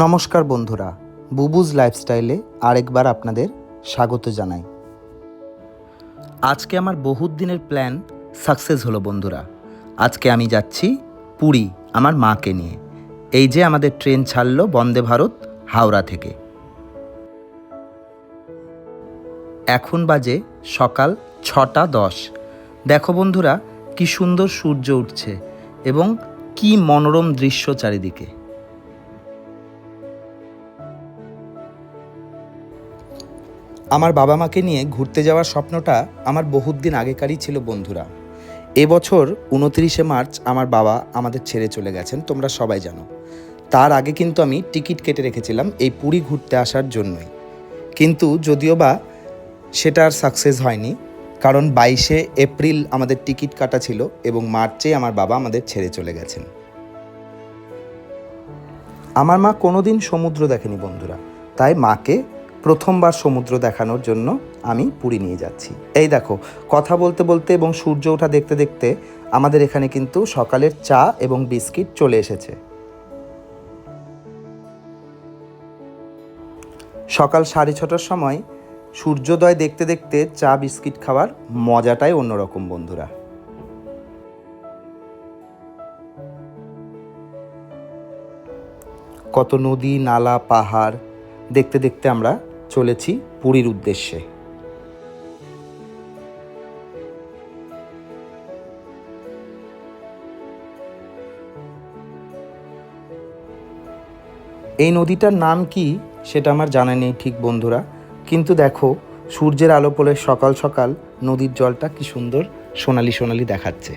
নমস্কার বন্ধুরা, বুবুজ লাইফস্টাইলে আরেকবার আপনাদের স্বাগত জানাই। আজকে আমার বহুত দিনের প্ল্যান সাকসেস হলো বন্ধুরা। আজকে আমি যাচ্ছি পুরী আমার মাকে নিয়ে। এই যে আমাদের ট্রেন ছাড়লো বন্দে ভারত হাওড়া থেকে। এখন বাজে সকাল 6:10। দেখো বন্ধুরা, কি সুন্দর সূর্য উঠছে এবং কি মনোরম দৃশ্য চারিদিকে। আমার বাবা মাকে নিয়ে ঘুরতে যাওয়ার স্বপ্নটা আমার বহুত দিন আগেকারই ছিল বন্ধুরা। এবছর 29শে মার্চ আমার বাবা আমাদের ছেড়ে চলে গেছেন, তোমরা সবাই জানো। তার আগে কিন্তু আমি টিকিট কেটে রেখেছিলাম এই পুরী ঘুরতে আসার জন্যই, কিন্তু যদিও বা সেটা আর সাকসেস হয়নি, কারণ 22শে এপ্রিল আমাদের টিকিট কাটা ছিল এবং মার্চে আমার বাবা আমাদের ছেড়ে চলে গেছেন। আমার মা কোনোদিন সমুদ্র দেখেনি বন্ধুরা, তাই মাকে প্রথমবার সমুদ্র দেখানোর জন্য আমি পুরী নিয়ে যাচ্ছি। এই দেখো, কথা বলতে বলতে এবং সূর্য ওঠা দেখতে দেখতে আমাদের এখানে কিন্তু সকালের চা এবং বিস্কিট চলে এসেছে। সকাল 6:30টার সময় সূর্যোদয় দেখতে দেখতে চা বিস্কিট খাওয়ার মজাটাই অন্যরকম বন্ধুরা। কত নদী, নালা, পাহাড় দেখতে দেখতে আমরা চলেছি পুরীর উদ্দেশ্যে। এই নদীটার নাম কি সেটা আমার জানা নেই ঠিক বন্ধুরা, কিন্তু দেখো সূর্যের আলো পড়ে সকাল সকাল নদীর জলটা কি সুন্দর সোনালি সোনালি দেখাচ্ছে।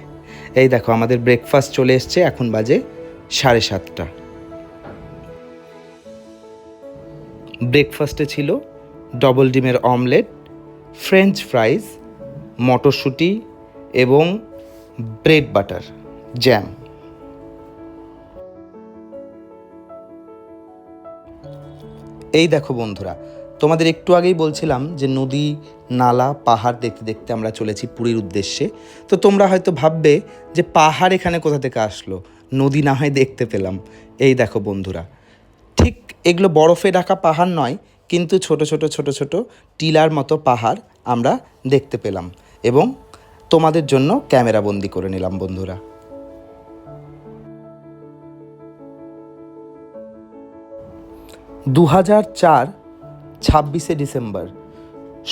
এই দেখো আমাদের ব্রেকফাস্ট চলে এসছে, এখন বাজে 7:30। ব্রেকফাস্টে ছিল ডবল ডিমের অমলেট, ফ্রেঞ্চ ফ্রাইজ, মটরশুঁটি এবং ব্রেড বাটার জ্যাম। এই দেখো বন্ধুরা, তোমাদের একটু আগেই বলছিলাম যে নদী, নালা, পাহাড় দেখতে দেখতে আমরা চলেছি পুরীর উদ্দেশ্যে। তো তোমরা হয়তো ভাববে যে পাহাড় এখানে কোথা থেকে আসলো, নদী না হয় দেখতে পেলাম। এই দেখো বন্ধুরা, ঠিক এগুলো বরফে ঢাকা পাহাড় নয়, কিন্তু ছোট ছোট ছোট ছোট টিলার মতো পাহাড় আমরা দেখতে পেলাম এবং তোমাদের জন্য ক্যামেরা বন্দি করে নিলাম বন্ধুরা। 2004 26শে ডিসেম্বর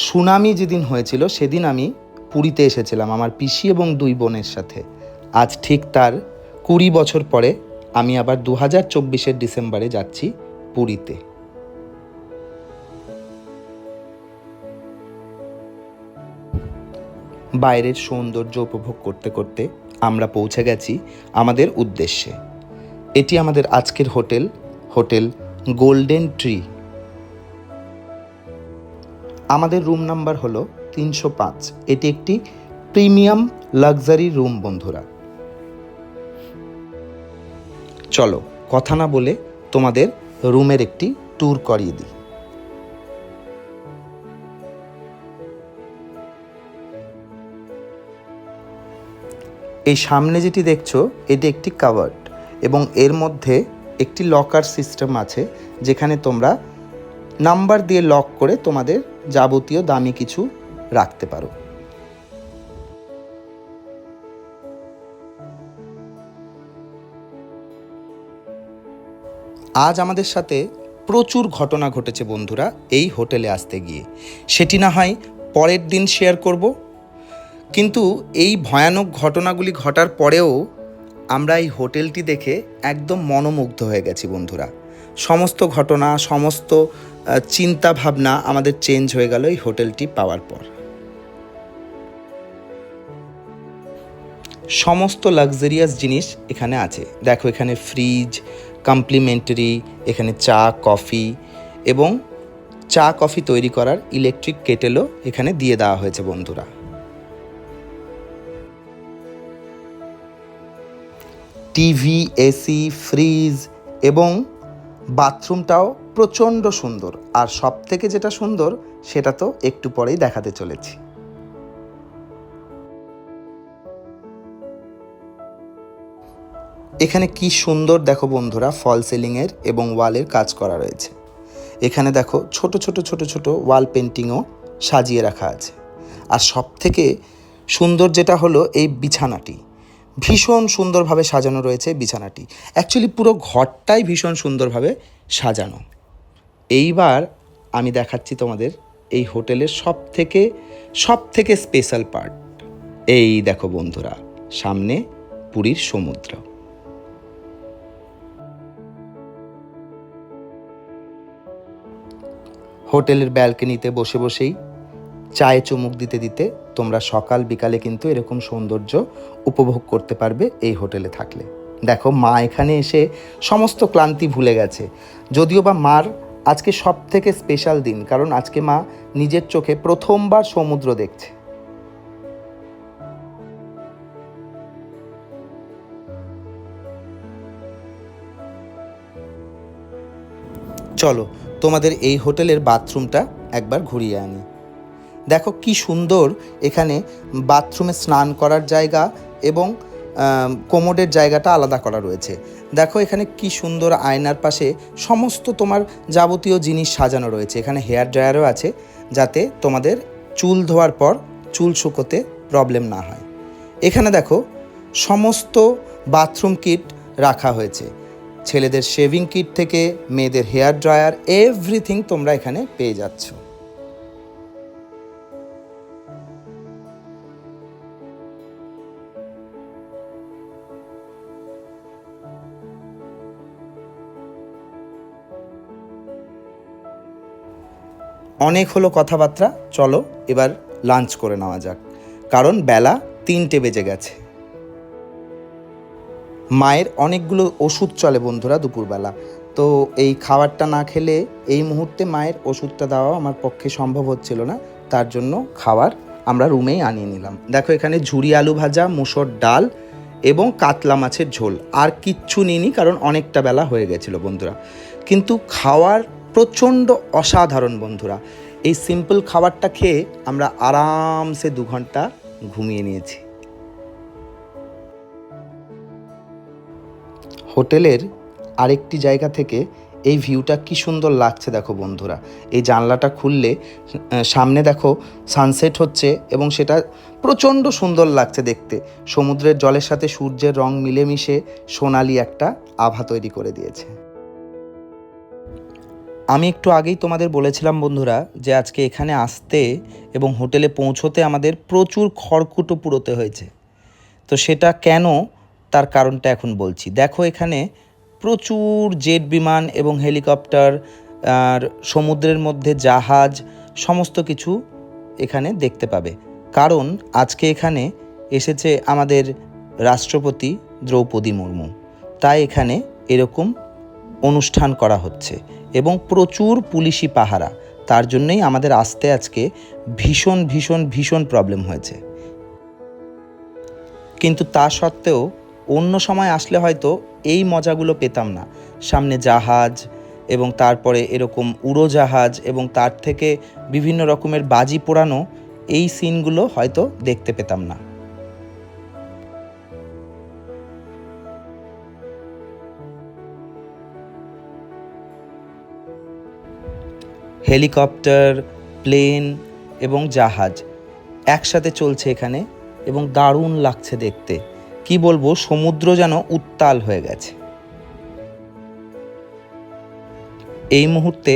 সুনামি যেদিন হয়েছিল সেদিন আমি পুরীতে এসেছিলাম আমার পিসি এবং 2 বোনের সাথে। আজ ঠিক তার 20 বছর পরে আমি আবার 2024 ডিসেম্বরে যাচ্ছি পুরীতে। বাইরের সৌন্দর্য উপভোগ করতে করতে আমরা পৌঁছে গেছি আমাদের উদ্দেশ্যে। এটি আমাদের আজকের হোটেল গোল্ডেন ট্রি। আমাদের রুম নাম্বার হলো 305। এটি একটি প্রিমিয়াম লাক্সারি রুম বন্ধুরা। চলো কথা না বলে তোমাদের রুমের একটি ট্যুর করিয়ে দিই। এই সামনে যেটি দেখছো এটি একটি কাভার্ড এবং এর মধ্যে একটি লকার সিস্টেম আছে, যেখানে তোমরা নাম্বার দিয়ে লক করে তোমাদের যাবতীয় দামি কিছু রাখতে পারো। আজ আমাদের সাথে প্রচুর ঘটনা ঘটেছে বন্ধুরা এই হোটেলে আসতে গিয়ে, সেটি না হয় পরের দিন শেয়ার করব, কিন্তু এই ভয়ানক ঘটনাগুলি ঘটার পরেও আমরা এই হোটেলটি দেখে একদম মনোমুগ্ধ হয়ে গেছি বন্ধুরা। সমস্ত ঘটনা, সমস্ত চিন্তা ভাবনা আমাদের চেঞ্জ হয়ে গেল এই হোটেলটি পাওয়ার পর। সমস্ত লাক্সারিয়াস জিনিস এখানে আছে। দেখো এখানে ফ্রিজ কমপ্লিমেন্টারি, এখানে চা কফি এবং চা কফি তৈরি করার ইলেকট্রিক কেটেলও এখানে দিয়ে দেওয়া হয়েছে বন্ধুরা। টিভি, এসি, ফ্রিজ এবং বাথরুমটাও প্রচণ্ড সুন্দর। আর সব থেকে যেটা সুন্দর সেটা তো একটু পরেই দেখাতে চলেছি। এখানে কি সুন্দর দেখো বন্ধুরা, ফল সিলিংয়ের এবং ওয়ালের কাজ করা রয়েছে। এখানে দেখো ছোট ছোট ছোট ছোট ওয়াল পেন্টিংও সাজিয়ে রাখা আছে। আর সব থেকে সুন্দর যেটা হলো এই বিছানাটি, ভীষণ সুন্দরভাবে সাজানো রয়েছে বিছানাটি। অ্যাকচুয়ালি পুরো ঘরটাই ভীষণ সুন্দরভাবে সাজানো। এইবার আমি দেখাচ্ছি তোমাদের এই হোটেলের সব থেকে স্পেশাল পার্ট। এই দেখো বন্ধুরা, সামনে পুরীর সমুদ্র। হোটেলের ব্যালকনিতে বসে বসেই চায়ে চুমুক দিতে দিতে তোমরা সকাল বিকালে কিন্তু এরকম সৌন্দর্য উপভোগ করতে পারবে এই হোটেলে থাকলে। দেখো মা এখানে এসে সমস্ত ক্লান্তি ভুলে গেছে। যদিও বা মার আজকে সব থেকে স্পেশাল দিন, কারণ আজকে মা নিজের চোখে প্রথমবার সমুদ্র দেখছে। চলো তোমাদের এই হোটেলের বাথরুমটা একবার ঘুরিয়ে আনি। দেখো কি সুন্দর, এখানে বাথরুমে স্নান করার জায়গা এবং কোমোডের জায়গাটা আলাদা করা রয়েছে। দেখো এখানে কি সুন্দর আয়নার পাশে সমস্ত তোমার যাবতীয় জিনিস সাজানো রয়েছে। এখানে হেয়ার ড্রায়ারও আছে, যাতে তোমাদের চুল ধোয়ার পর চুল শুকোতে প্রবলেম না হয়। এখানে দেখো সমস্ত বাথরুম কিট রাখা হয়েছে। ছেলেদের শেভিং কিট থেকে মেয়েদের হেয়ার ড্রায়ার, এভরিথিং তোমরা এখানে পেয়ে যাচ্ছ। অনেক হলো কথাবার্তা, চলো এবার লাঞ্চ করে নেওয়া যাক, কারণ বেলা 3টে বেজে গেছে। মায়ের অনেকগুলো ওষুধ চলে বন্ধুরা দুপুরবেলা, তো এই খাবারটা না খেলে এই মুহূর্তে মায়ের ওষুধটা দেওয়া আমার পক্ষে সম্ভব হচ্ছিল না। তার জন্য খাবার আমরা রুমেই আনিয়ে নিলাম। দেখো এখানে ঝুরি আলু ভাজা, মুসুর ডাল এবং কাতলা মাছের ঝোল। আর কিচ্ছু নিইনি, কারণ অনেকটা বেলা হয়ে গেছিলো বন্ধুরা। কিন্তু খাওয়ার প্রচণ্ড অসাধারণ বন্ধুরা। এই সিম্পল খাবারটা খেয়ে আমরা আরামসে 2 ঘন্টা ঘুমিয়ে নিয়েছি। হোটেলের আরেকটি জায়গা থেকে এই ভিউটা কি সুন্দর লাগছে দেখো বন্ধুরা। এই জানলাটা খুললে সামনে দেখো সানসেট হচ্ছে এবং সেটা প্রচণ্ড সুন্দর লাগছে দেখতে। সমুদ্রের জলের সাথে সূর্যের রং মিলেমিশে সোনালি একটা আভা তৈরি করে দিয়েছে। আমি একটু আগেই তোমাদের বলেছিলাম বন্ধুরা যে আজকে এখানে আসতে এবং হোটেলে পৌঁছোতে আমাদের প্রচুর খড়কুটো পুড়োতে হয়েছে। তো সেটা কেন, তার কারণটা এখন বলছি। দেখো এখানে প্রচুর জেট বিমান এবং হেলিকপ্টার আর সমুদ্রের মধ্যে জাহাজ সমস্ত কিছু এখানে দেখতে পাবে, কারণ আজকে এখানে এসেছে আমাদের রাষ্ট্রপতি দ্রৌপদী মুর্মু। তাই এখানে এরকম অনুষ্ঠান করা হচ্ছে এবং প্রচুর পুলিশি পাহারা। তার জন্যই আমাদের আসতে আজকে ভীষণ ভীষণ ভীষণ প্রবলেম হয়েছে। কিন্তু তা সত্ত্বেও অন্য সময় আসলে হয়তো এই মজাগুলো পেতাম না। সামনে জাহাজ এবং তারপরে এরকম উড়োজাহাজ এবং তার থেকে বিভিন্ন রকমের বাজি পোড়ানো, এই সিনগুলো হয়তো দেখতে পেতাম না। হেলিকপ্টার, প্লেন এবং জাহাজ একসাথে চলছে এখানে এবং দারুণ লাগছে দেখতে। কি বলবো, সমুদ্র যেন উত্তাল হয়ে গেছে। এই মুহূর্তে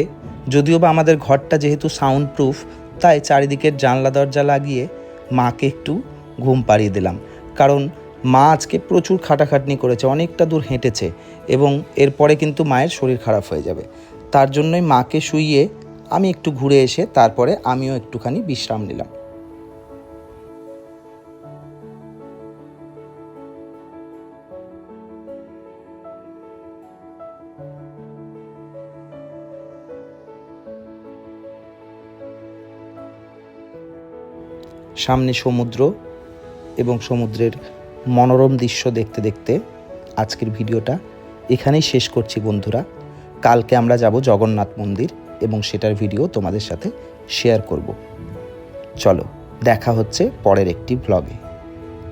যদিও বা আমাদের ঘরটা যেহেতু সাউন্ড প্রুফ, তাই চারিদিকের জানলা দরজা লাগিয়ে মাকে একটু ঘুম পাড়িয়ে দিলাম। কারণ মা আজকে প্রচুর খাটাখাটনি করেছে, অনেকটা দূর হেঁটেছে এবং এরপরে কিন্তু মায়ের শরীর খারাপ হয়ে যাবে। তার জন্যই মাকে শুইয়ে আমি একটু ঘুরে এসে তারপরে আমিও একটুখানি বিশ্রাম নিলাম। সামনে সমুদ্র এবং সমুদ্রের মনোরম দৃশ্য দেখতে দেখতে আজকের ভিডিওটা এখানেই শেষ করছি বন্ধুরা। কালকে আমরা যাব জগন্নাথ মন্দির এবং সেটার ভিডিও তোমাদের সাথে শেয়ার করব। চলো দেখা হচ্ছে পরের একটি ব্লগে।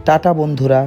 টাটা বন্ধুরা।